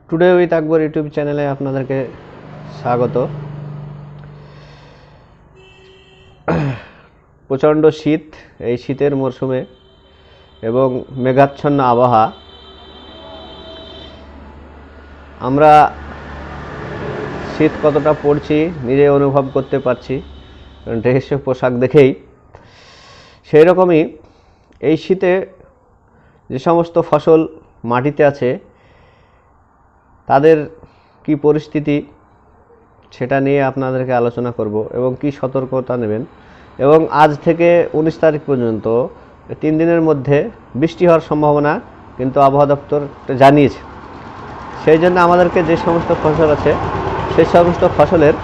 Today with Akbar YouTube চ্যানেলে আপনাদেরকে স্বাগত। প্রচণ্ড শীত, এই শীতের মরশুমে এবং মেঘাচ্ছন্ন আবহাওয়া, আমরা শীত কতটা পড়ছি নিজে অনুভব করতে পারছি ড্রেস পোশাক দেখেই। সেই রকমই এই শীতে যে সমস্ত ফসল মাটিতে আছে তাদের কি পরিস্থিতি সেটা নিয়ে আপনাদেরকে আলোচনা করব এবং কি সতর্কতা নেবেন। এবং আজ থেকে 19 তারিখ পর্যন্ত 3 দিনের মধ্যে বৃষ্টি হওয়ার সম্ভাবনা কিন্তু আবহাওয়া দপ্তর জানিয়েছে। সেই জন্য আমাদেরকে যে সমস্ত ফসল আছে সেই সমস্ত ফসলের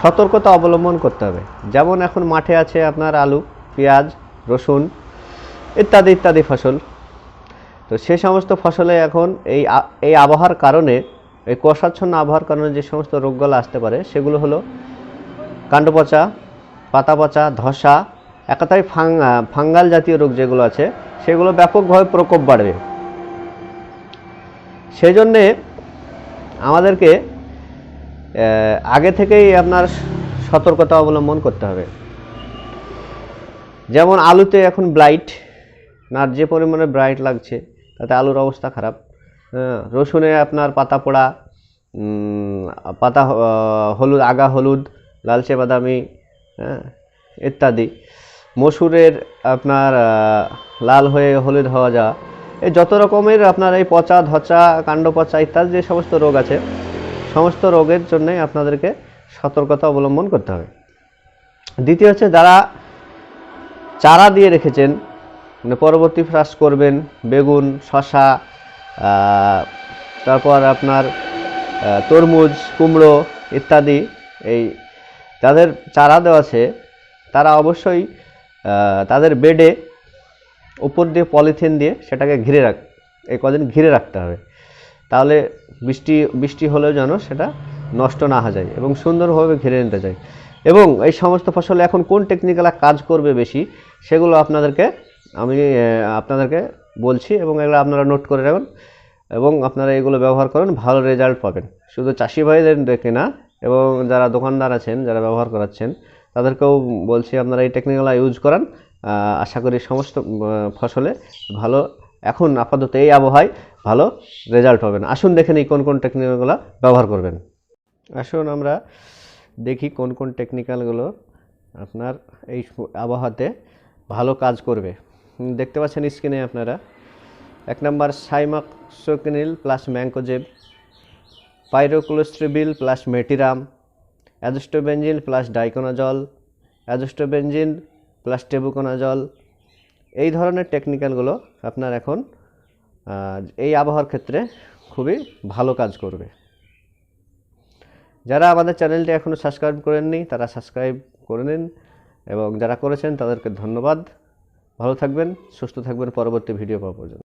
সতর্কতা অবলম্বন করতে হবে। যেমন এখন মাঠে আছে আপনার আলু, পেঁয়াজ, রসুন ইত্যাদি ইত্যাদি ফসল। তো সে সমস্ত ফসলে এখন এই আবহাওয়ার কারণে, এই কুয়াশাচ্ছন্ন আবহাওয়ার কারণে যে সমস্ত রোগগুলো আসতে পারে সেগুলো হলো কাণ্ড পচা, পাতা পচা, ধসা, একাধারে ফাঙ্গাল জাতীয় রোগ যেগুলো আছে সেগুলো ব্যাপকভাবে প্রকোপ বাড়বে। সেই জন্যে আমাদেরকে আগে থেকেই আপনার সতর্কতা অবলম্বন করতে হবে। যেমন আলুতে এখন ব্লাইট, না যে পরিমাণে ব্রাইট লাগছে তাতে আলুর অবস্থা খারাপ। রসুনে আপনার পাতা পোড়া, পাতা হলুদ, আগা হলুদ, লালচে বাদামি ইত্যাদি। মসুরের আপনার লাল হয়ে হলুদ হওয়া যাওয়া, এই যত রকমের আপনার এই পচা, ধচা, কাণ্ড পচা ইত্যাদি যে সমস্ত রোগ আছে সমস্ত রোগের জন্যে আপনাদেরকে সতর্কতা অবলম্বন করতে হবে। দ্বিতীয় হচ্ছে, যারা চারা দিয়ে রেখেছেন মানে পরবর্তী চাষ করবেন, বেগুন, শসা, তারপর আপনার তরমুজ, কুমড়ো ইত্যাদি, এই যাদের চারা দেওয়া আছে তারা অবশ্যই তাদের বেডে উপর দিয়ে পলিথিন দিয়ে সেটাকে এই কদিন ঘিরে রাখতে হবে। তাহলে বৃষ্টি হলেও যেন সেটা নষ্ট না হয়ে যায় এবং সুন্দরভাবে ঘিরে নিতে যায়। এবং এই সমস্ত ফসলে এখন কোন টেকনিক্যাল কাজ করবে বেশি সেগুলো আমি আপনাদেরকে বলছি এবং এগুলো আপনারা নোট করে রাখুন এবং আপনারা এগুলো ব্যবহার করুন, ভালো রেজাল্ট পাবেন। শুধু চাষি ভাইদের দেখে না, এবং যারা দোকানদার আছেন, যারা ব্যবহার করাচ্ছেন তাদেরকেও বলছি আপনারা এই টেকনিক্যাল ইউজ করান। আশা করি সমস্ত ফসলে ভালো, এখন আপাতত এই আবহাওয়ায় ভালো রেজাল্ট পাবেন। আসুন দেখে নিই কোন কোন টেকনিক্যালগুলো ব্যবহার করবেন। আসুন আমরা দেখি কোন কোন টেকনিক্যালগুলো আপনার এই আবহাওয়াতে ভালো কাজ করবে। দেখতে পাচ্ছেন স্ক্রিনে আপনারা। 1 নম্বর cymoxanil plus mancozeb, pyraclostrobin plus metiram, অ্যাজোস্টোবেনজিন প্লাস ডাইকোনাজল, অ্যাজোস্টোবেনজিন প্লাস টেবুকোনাজল। এই ধরনের টেকনিক্যালগুলো আপনার এখন এই আবহাওয়ার ক্ষেত্রে খুবই ভালো কাজ করবে। যারা আমাদের চ্যানেলটি এখনও সাবস্ক্রাইব করেননি তারা সাবস্ক্রাইব করে নিন, এবং যারা করেছেন তাদেরকে ধন্যবাদ। ভালো থাকবেন, সুস্থ থাকবেন, পরবর্তী ভিডিও পাওয়া পর্যন্ত।